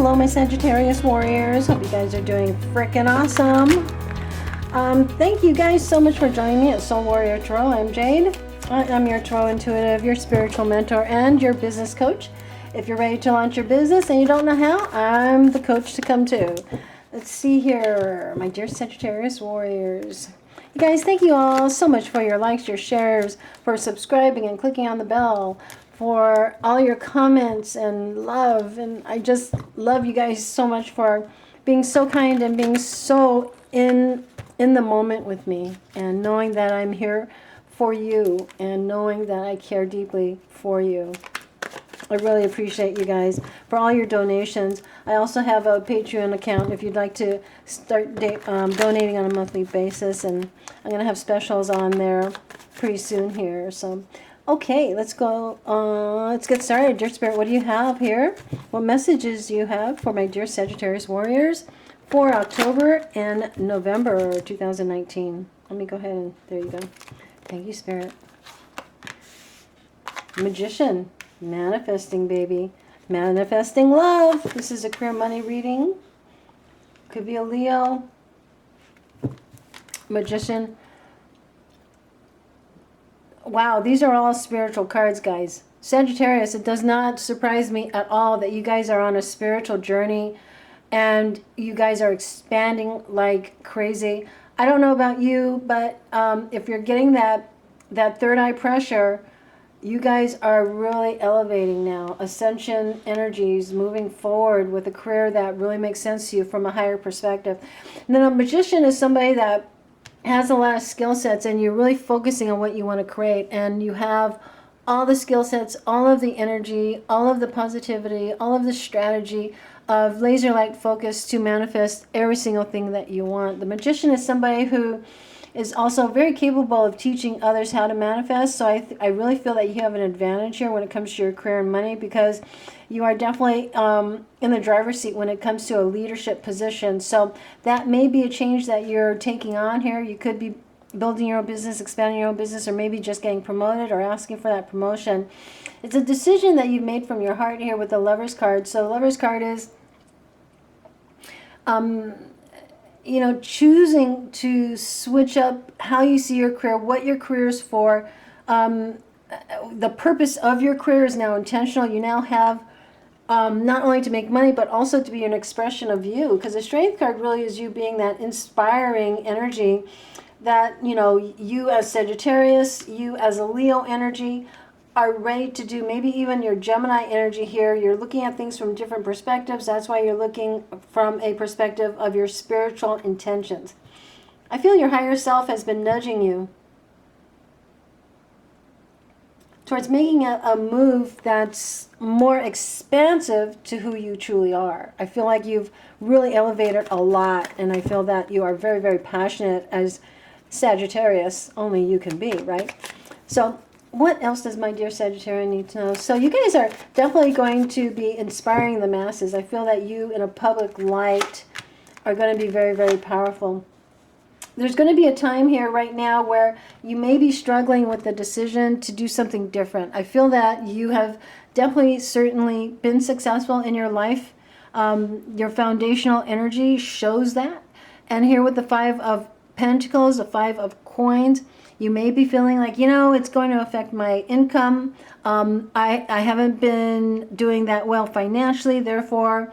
Hello, my Sagittarius warriors. Hope you guys are doing freaking awesome. Thank you guys so much for joining me at Soul Warrior Tarot. I'm Jade. I'm your Tarot intuitive, your spiritual mentor, and your business coach. If you're ready to launch your business and you don't know how, I'm the coach to come to. Let's see here, my dear Sagittarius warriors. You guys, thank you all so much for your likes, your shares, for subscribing and clicking on the bell, for all your comments and love. And I just love you guys so much for being so kind and being so in the moment with me, and knowing that I'm here for you and knowing that I care deeply for you. I really appreciate you guys for all your donations. I also have a Patreon account if you'd like to start donating on a monthly basis, and I'm going to have specials on there pretty soon here. So, okay, let's go. Let's get started. Dear Spirit, what do you have here? What messages do you have for my dear Sagittarius warriors for October and November 2019? Let me go ahead and, there you go. Thank you, Spirit. Magician. Manifesting, baby. Manifesting love. This is a career money reading. Could be a Leo. Magician. Wow, these are all spiritual cards, guys. Sagittarius, it does not surprise me at all that you guys are on a spiritual journey and you guys are expanding like crazy. I don't know about you, but if you're getting that third eye pressure, you guys are really elevating now. Ascension energies, moving forward with a career that really makes sense to you from a higher perspective. And then a magician is somebody that has a lot of skill sets, and you're really focusing on what you want to create, and you have all the skill sets, all of the energy, all of the positivity, all of the strategy of laser light focus to manifest every single thing that you want. The magician is somebody who is also very capable of teaching others how to manifest. So I really feel that you have an advantage here when it comes to your career and money, because you are definitely in the driver's seat when it comes to a leadership position. So that may be a change that you're taking on here. You could be building your own business, expanding your own business, or maybe just getting promoted or asking for that promotion. It's a decision that you've made from your heart here with the Lover's card. So the Lover's card is you know, choosing to switch up how you see your career, what your career is for. The purpose of your career is now intentional. You now have not only to make money, but also to be an expression of you, because the Strength card really is you being that inspiring energy that, you know, you as Sagittarius, you as a Leo energy are ready to do. Maybe even your Gemini energy here, you're looking at things from different perspectives. That's why you're looking from a perspective of your spiritual intentions. I feel your higher self has been nudging you towards making a move that's more expansive to who you truly are. I feel like you've really elevated a lot, and I feel that you are very, very passionate as Sagittarius, only you can be, right? So what else does my dear Sagittarius need to know? So you guys are definitely going to be inspiring the masses. I feel that you in a public light are going to be very, very powerful. There's going to be a time here right now where you may be struggling with the decision to do something different. I feel that you have definitely, certainly been successful in your life. Your foundational energy shows that. And here with the Five of Pentacles, the Five of Coins, you may be feeling like, you know, it's going to affect my income. I haven't been doing that well financially. Therefore,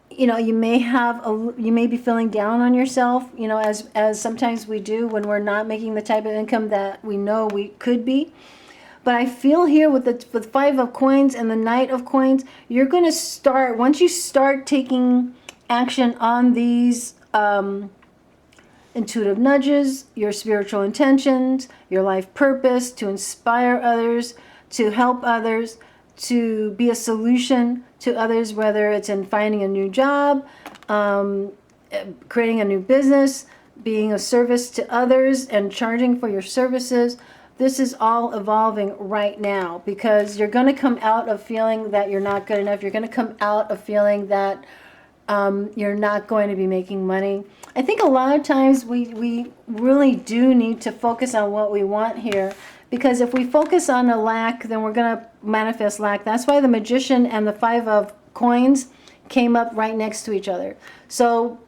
you know, you may be feeling down on yourself, you know, as sometimes we do when we're not making the type of income that we know we could be. But I feel here with the Five of Coins and the Knight of Coins, you're going to start, once you start taking action on these intuitive nudges, your spiritual intentions, your life purpose, to inspire others, to help others, to be a solution to others, whether it's in finding a new job, creating a new business, being of service to others and charging for your services. This is all evolving right now, because you're going to come out of feeling that you're not good enough. You're going to come out of feeling that you're not going to be making money. I think a lot of times we really do need to focus on what we want here, because if we focus on a lack, then we're going to manifest lack. That's why the Magician and the Five of Coins came up right next to each other. So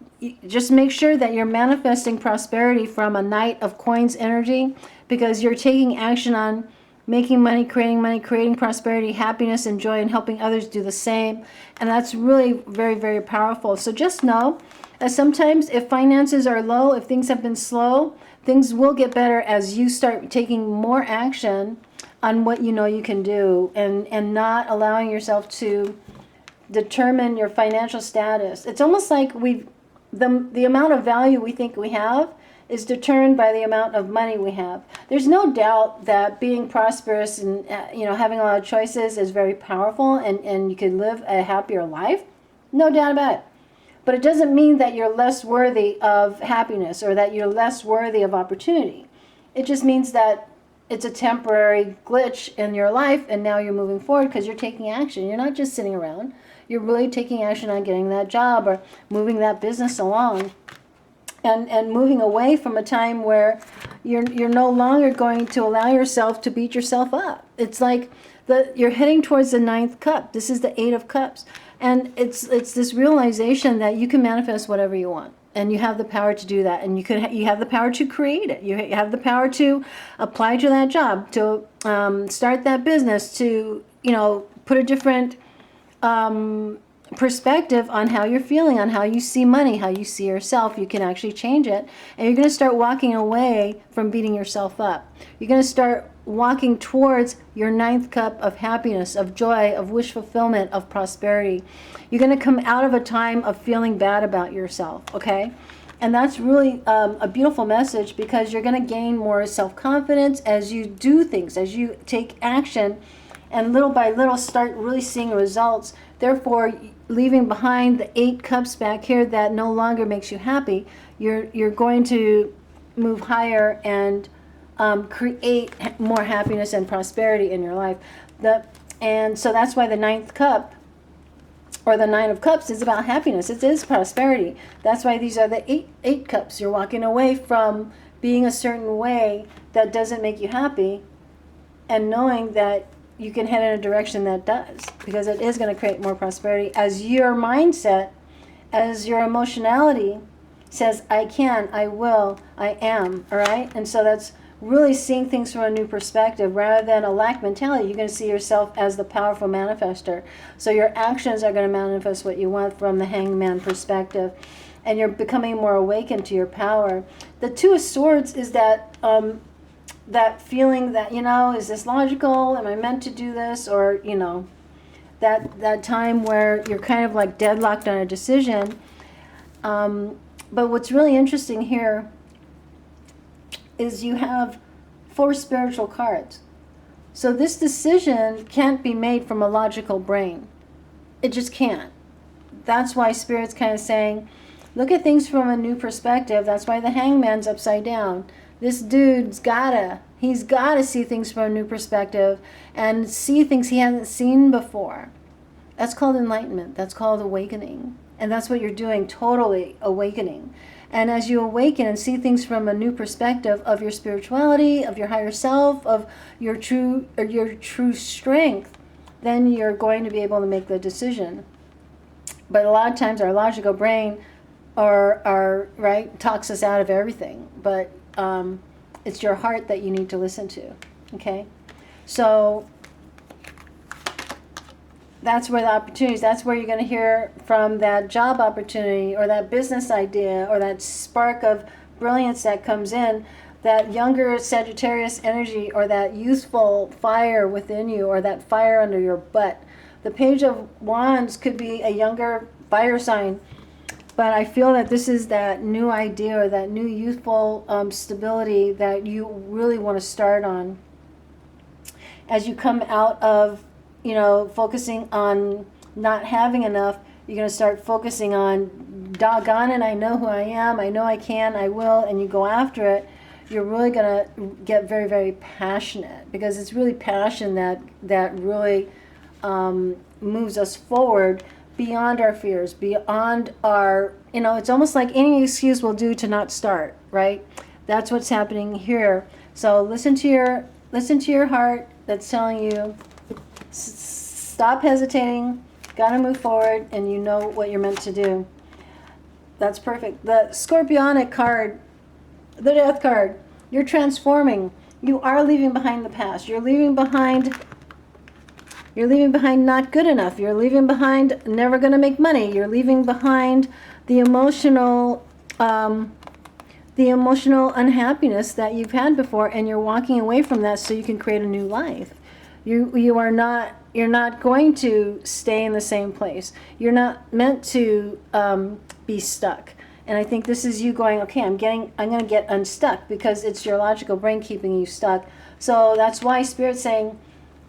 just make sure that you're manifesting prosperity from a Knight of Coins energy, because you're taking action on making money, creating prosperity, happiness, and joy, and helping others do the same. And that's really very, very powerful. So just know that sometimes if finances are low, if things have been slow, things will get better as you start taking more action on what you know you can do, and not allowing yourself to determine your financial status. It's almost like the amount of value we think we have is determined by the amount of money we have. There's no doubt that being prosperous and having a lot of choices is very powerful, and you can live a happier life. No doubt about it. But it doesn't mean that you're less worthy of happiness or that you're less worthy of opportunity. It just means that it's a temporary glitch in your life, and now you're moving forward because you're taking action. You're not just sitting around. You're really taking action on getting that job or moving that business along, and moving away from a time where you're no longer going to allow yourself to beat yourself up. It's like you're heading towards the 9th cup. This is the 8 of Cups. And it's this realization that you can manifest whatever you want. And you have the power to do that, and you have the power to create it. You have the power to apply to that job, to start that business, to put a different perspective on how you're feeling, on how you see money, how you see yourself. You can actually change it, and you're going to start walking away from beating yourself up. You're going to start walking towards your 9th cup of happiness, of joy, of wish fulfillment, of prosperity. You're going to come out of a time of feeling bad about yourself, okay? And that's really a beautiful message, because you're going to gain more self-confidence as you do things, as you take action, and little by little start really seeing results. Therefore, leaving behind the 8 cups back here that no longer makes you happy, you're going to move higher and create more happiness and prosperity in your life. And so that's why the 9th cup, or the 9 of Cups, is about happiness. It is prosperity. That's why these are the eight cups. You're walking away from being a certain way that doesn't make you happy, and knowing that you can head in a direction that does, because it is going to create more prosperity as your mindset, as your emotionality says, I can, I will, I am. All right? And so that's really seeing things from a new perspective rather than a lack mentality. You're going to see yourself as the powerful manifester. So your actions are going to manifest what you want from the hangman perspective, and you're becoming more awakened to your power. The 2 of Swords is that that feeling that, is this logical? Am I meant to do this? Or, that time where you're kind of like deadlocked on a decision. But what's really interesting here is you have 4 spiritual cards. So this decision can't be made from a logical brain. It just can't. That's why Spirit's kind of saying, look at things from a new perspective. That's why the hangman's upside down. This dude's he's gotta see things from a new perspective and see things he hasn't seen before. That's called enlightenment. That's called awakening. And that's what you're doing, totally awakening. And as you awaken and see things from a new perspective of your spirituality, of your higher self, of your true strength, then you're going to be able to make the decision. But a lot of times our logical brain talks us out of everything. But it's your heart that you need to listen to, okay? So that's where the opportunities, that's where you're going to hear from that job opportunity or that business idea or that spark of brilliance that comes in, that younger Sagittarius energy or that youthful fire within you or that fire under your butt. The Page of Wands could be a younger fire sign, but I feel that this is that new idea or that new youthful stability that you really want to start on. As you come out of, focusing on not having enough, you're going to start focusing on, doggone it, I know who I am, I know I can, I will, and you go after it. You're really going to get very, very passionate, because it's really passion that really moves us forward beyond our fears, beyond our, it's almost like any excuse will do to not start, right? That's what's happening here. So listen to your heart that's telling you, stop hesitating, Got to move forward, and you know what you're meant to do. That's perfect. The Scorpionic card, the Death card, you're transforming. You are leaving behind the past. You're leaving behind not good enough. You're leaving behind never going to make money. You're leaving behind the emotional unhappiness that you've had before, and you're walking away from that so you can create a new life. You're not going to stay in the same place. You're not meant to be stuck. And I think this is you going, okay, I'm going to get unstuck, because it's your logical brain keeping you stuck. So that's why Spirit's saying,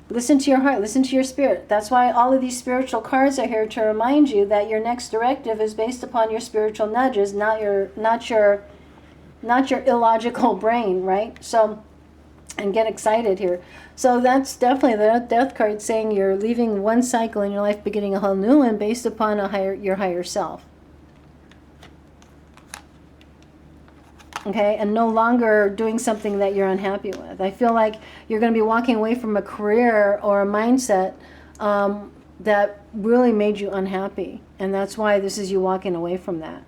listen to your heart, listen to your spirit. That's why all of these spiritual cards are here to remind you that your next directive is based upon your spiritual nudges, not your illogical brain, right? So, and get excited here. So that's definitely the Death card, saying you're leaving one cycle in your life, beginning a whole new one based upon your higher self. Okay, and no longer doing something that you're unhappy with. I feel like you're going to be walking away from a career or a mindset that really made you unhappy. And that's why this is you walking away from that.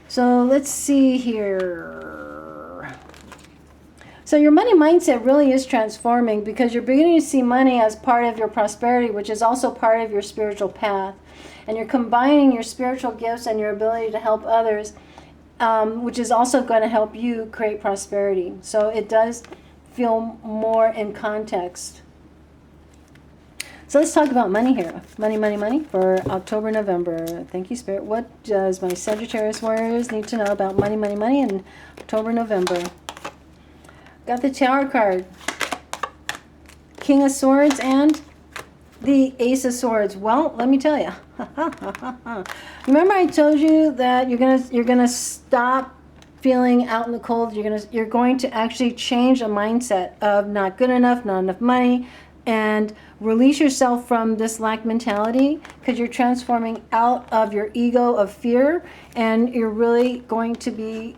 So let's see here. So your money mindset really is transforming, because you're beginning to see money as part of your prosperity, which is also part of your spiritual path. And you're combining your spiritual gifts and your ability to help others, which is also going to help you create prosperity. So it does feel more in context. So let's talk about money here. Money for October, November. Thank you, Spirit. What does my Sagittarius warriors need to know about money in October, November? Got the Tower card, King of Swords, and the Ace of Swords. Well, let me tell you. Remember I told you that you're gonna stop feeling out in the cold. You're going to actually change a mindset of not good enough, not enough money, and release yourself from this lack mentality, because you're transforming out of your ego of fear, and you're really going to be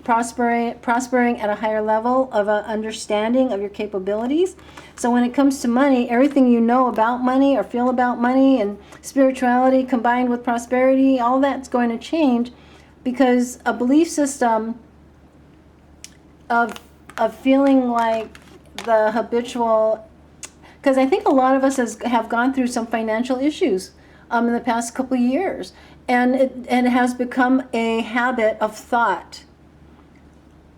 prospering at a higher level of an understanding of your capabilities. So when it comes to money, everything you know about money or feel about money and spirituality combined with prosperity, all that's going to change, because a belief system of feeling like the habitual, because I think a lot of us have gone through some financial issues in the past couple of years, and it has become a habit of thought.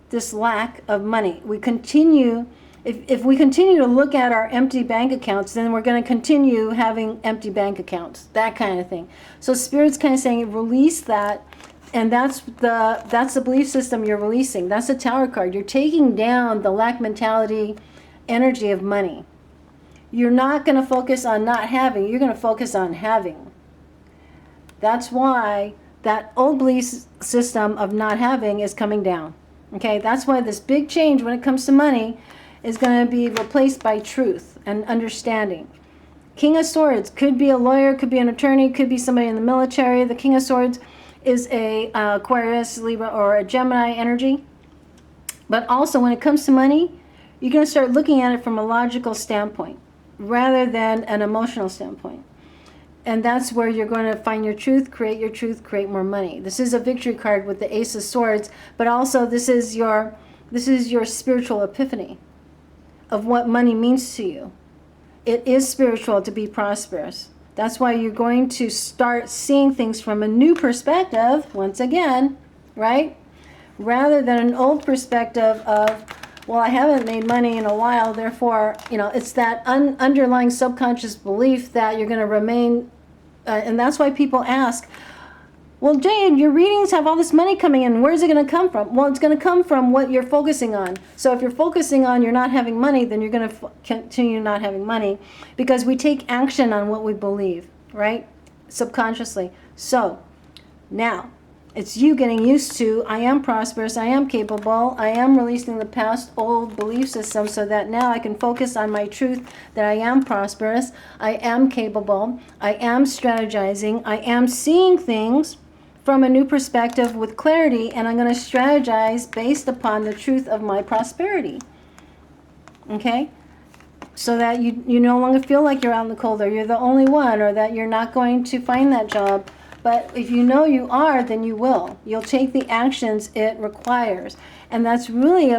This lack of money. We continue, if we continue to look at our empty bank accounts, then we're going to continue having empty bank accounts, that kind of thing. So Spirit's kind of saying, release that, and that's the belief system you're releasing. That's the Tower card. You're taking down the lack mentality energy of money. You're not going to focus on not having, you're going to focus on having. That's why that old belief system of not having is coming down. Okay, that's why this big change when it comes to money is going to be replaced by truth and understanding. King of Swords could be a lawyer, could be an attorney, could be somebody in the military. The King of Swords is a Aquarius, Libra, or a Gemini energy. But also when it comes to money, you're going to start looking at it from a logical standpoint rather than an emotional standpoint. And that's where you're going to find your truth, create more money. This is a victory card with the Ace of Swords, but also this is your spiritual epiphany of what money means to you. It is spiritual to be prosperous. That's why you're going to start seeing things from a new perspective, once again, right? Rather than an old perspective of, well, I haven't made money in a while, therefore, it's that underlying subconscious belief that you're going to remain. And that's why people ask, well, Jade, your readings have all this money coming in. Where's it going to come from? Well, it's going to come from what you're focusing on. So if you're focusing on you're not having money, then you're going to continue not having money, because we take action on what we believe, right? Subconsciously. So now it's you getting used to, I am prosperous, I am capable, I am releasing the past old belief system so that now I can focus on my truth that I am prosperous, I am capable, I am strategizing, I am seeing things from a new perspective with clarity, and I'm going to strategize based upon the truth of my prosperity. Okay? so that you no longer feel like you're out in the cold, or you're the only one, or that you're not going to find that job. But if you know you are, then you will. You'll take the actions it requires. And that's really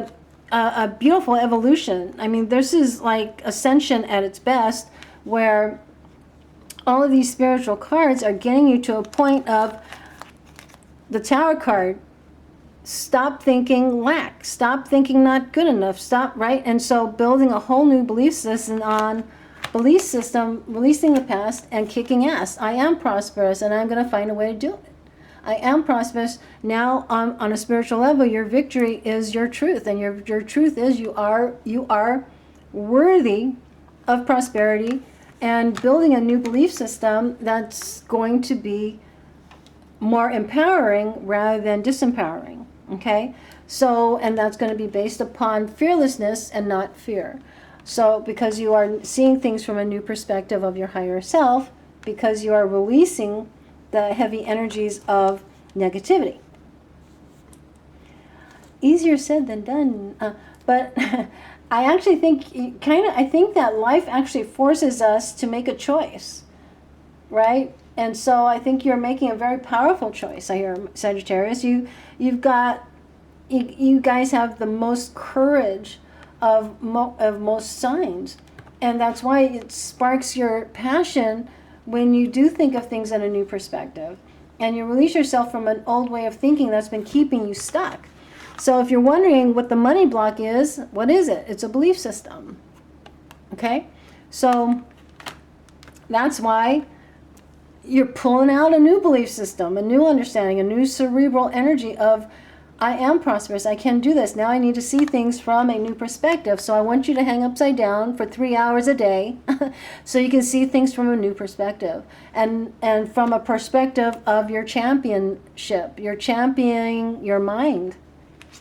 a beautiful evolution. I mean, this is like ascension at its best, where all of these spiritual cards are getting you to a point of the Tower card. Stop thinking lack. Stop thinking not good enough. Stop, right? And so building a whole new belief system, releasing the past and kicking ass. I am prosperous, and I'm going to find a way to do it. I am prosperous. Now on a spiritual level, your victory is your truth. And your truth is you are worthy of prosperity, and building a new belief system that's going to be more empowering rather than disempowering. Okay? So, and that's going to be based upon fearlessness and not fear. So, because you are seeing things from a new perspective of your higher self, because you are releasing the heavy energies of negativity. Easier said than done. But I actually think, I think that life actually forces us to make a choice, right? And so I think you're making a very powerful choice. I hear, Sagittarius, you guys have the most courage of most signs, and that's why it sparks your passion when you do think of things in a new perspective, and you release yourself from an old way of thinking that's been keeping you stuck. So if you're wondering what the money block is, what is it? It's a belief system. Okay? So that's why you're pulling out a new belief system, a new understanding, a new cerebral energy of, I am prosperous, I can do this. Now I need to see things from a new perspective. So I want you to hang upside down for 3 hours a day so you can see things from a new perspective. And from a perspective of your championship. You're championing your mind.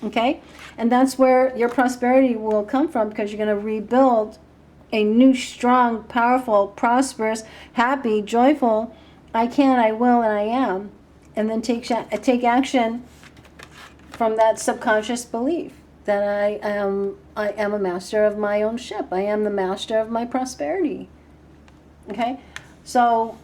Okay? And that's where your prosperity will come from, because you're going to rebuild a new, strong, powerful, prosperous, happy, joyful, I can, I will, and I am. And then take action from that subconscious belief that I am a master of my own ship. I am the master of my prosperity. Okay? So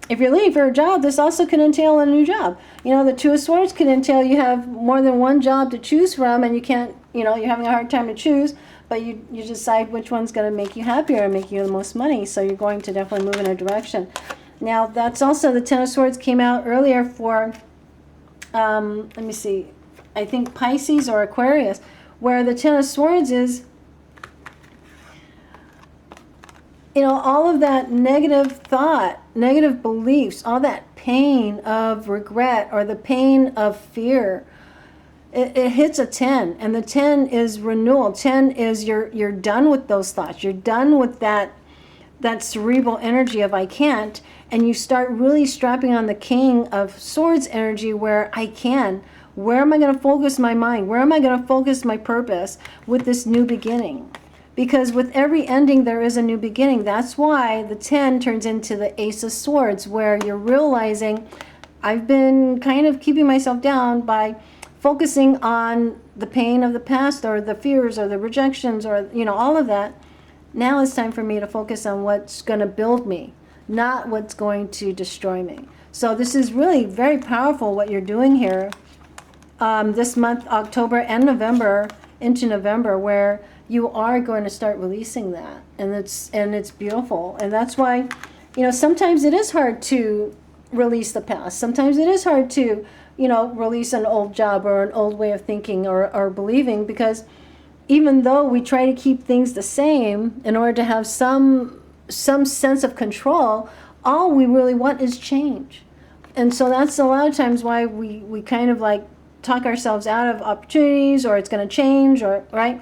if you're looking for a job, this also can entail a new job. You know, the Two of Swords can entail you have more than one job to choose from, and you can't, you're having a hard time to choose, but you decide which one's going to make you happier and make you the most money. So you're going to definitely move in a direction. Now, that's also, the Ten of Swords came out earlier for, let me see, I think Pisces or Aquarius, where the Ten of Swords is, all of that negative thought, negative beliefs, all that pain of regret or the pain of fear, it hits a 10, and the 10 is renewal. 10 is you're done with those thoughts. You're done with that cerebral energy of I can't, and you start really strapping on the King of Swords energy, where I can. Where am I going to focus my mind? Where am I going to focus my purpose with this new beginning? Because with every ending, there is a new beginning. That's why the 10 turns into the Ace of Swords, where you're realizing, I've been kind of keeping myself down by focusing on the pain of the past, or the fears, or the rejections, or, all of that. Now it's time for me to focus on what's going to build me, not what's going to destroy me. So this is really very powerful what you're doing here this month, October and November, into November, where you are going to start releasing that, and it's beautiful. And that's why, sometimes it is hard to release the past. Sometimes it is hard to, release an old job or an old way of thinking or believing, because even though we try to keep things the same in order to have some sense of control, all we really want is change. And so that's a lot of times why we kind of like talk ourselves out of opportunities, or it's going to change, or right?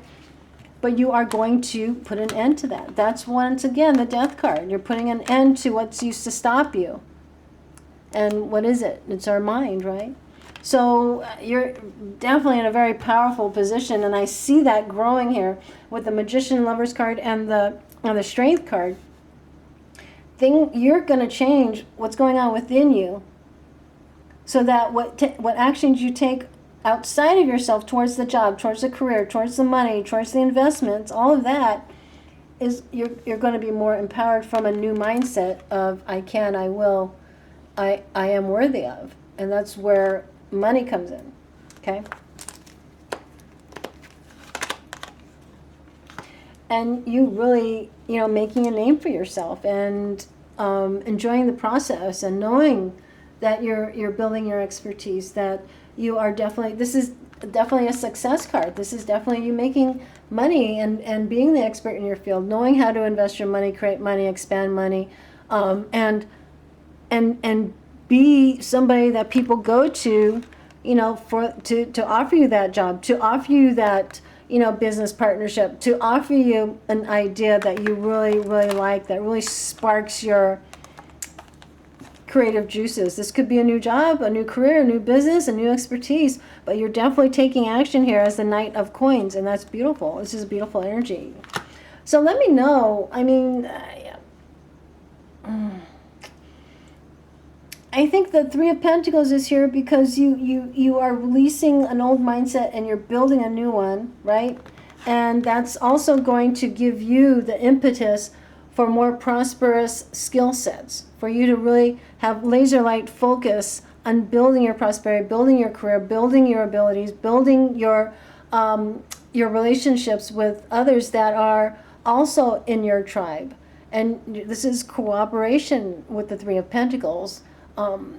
But you are going to put an end to that. That's once again the Death card. You're putting an end to what's used to stop you. And what is it? It's our mind, right? So you're definitely in a very powerful position, and I see that growing here with the Magician, Lovers card, and the Strength card. You're going to change what's going on within you, so that what actions you take outside of yourself towards the job, towards the career, towards the money, towards the investments, all of that, is you're going to be more empowered from a new mindset of I can, I will, I am worthy of. And that's where money comes in. Okay? And you really, making a name for yourself and enjoying the process and knowing that you're building your expertise, that you are this is definitely a success card. This is definitely you making money and being the expert in your field, knowing how to invest your money, create money, expand money, and be somebody that people go to, to offer you that job, to offer you that, business partnership, to offer you an idea that you really, really like, that really sparks your creative juices. This could be a new job, a new career, a new business, a new expertise, but you're definitely taking action here as the Knight of Coins, and that's beautiful. This is a beautiful energy. So let me know. I mean, I think the Three of Pentacles is here because you are releasing an old mindset and you're building a new one, right? And that's also going to give you the impetus for more prosperous skill sets, for you to really have laser light focus on building your prosperity, building your career, building your abilities, building your relationships with others that are also in your tribe. And this is cooperation with the Three of Pentacles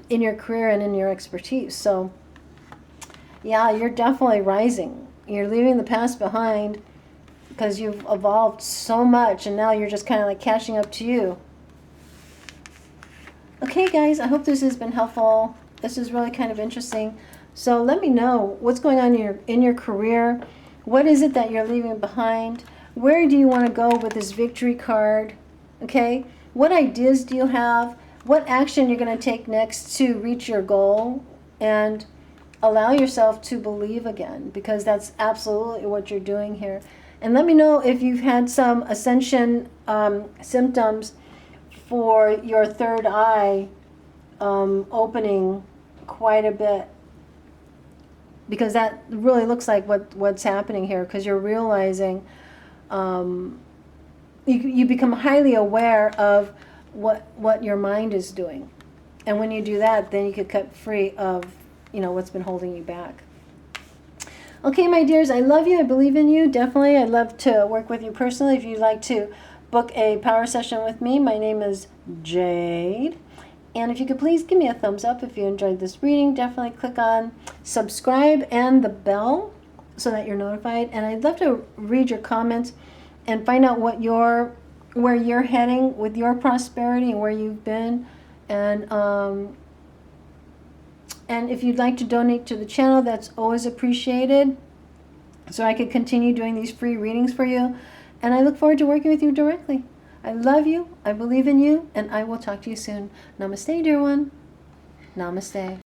in your career and in your expertise. So yeah, you're definitely rising. You're leaving the past behind because you've evolved so much, and now you're just kind of like catching up to you. Okay, guys, I hope this has been helpful. This is really kind of interesting. So let me know what's going on in your career. What is it that you're leaving behind? Where do you want to go with this victory card? Okay, what ideas do you have? What action you're going to take next to reach your goal? And allow yourself to believe again, because that's absolutely what you're doing here. And let me know if you've had some ascension symptoms for your third eye opening quite a bit, because that really looks like what's happening here, because you're realizing you become highly aware of what your mind is doing. And when you do that, then you could cut free of what's been holding you back. Okay, my dears, I love you. I believe in you. Definitely. I'd love to work with you personally. If you'd like to book a power session with me, my name is Jade. And if you could please give me a thumbs up if you enjoyed this reading. Definitely click on subscribe and the bell so that you're notified. And I'd love to read your comments and find out where you're heading with your prosperity and where you've been. And if you'd like to donate to the channel, that's always appreciated, so I could continue doing these free readings for you. And I look forward to working with you directly. I love you, I believe in you, and I will talk to you soon. Namaste, dear one. Namaste.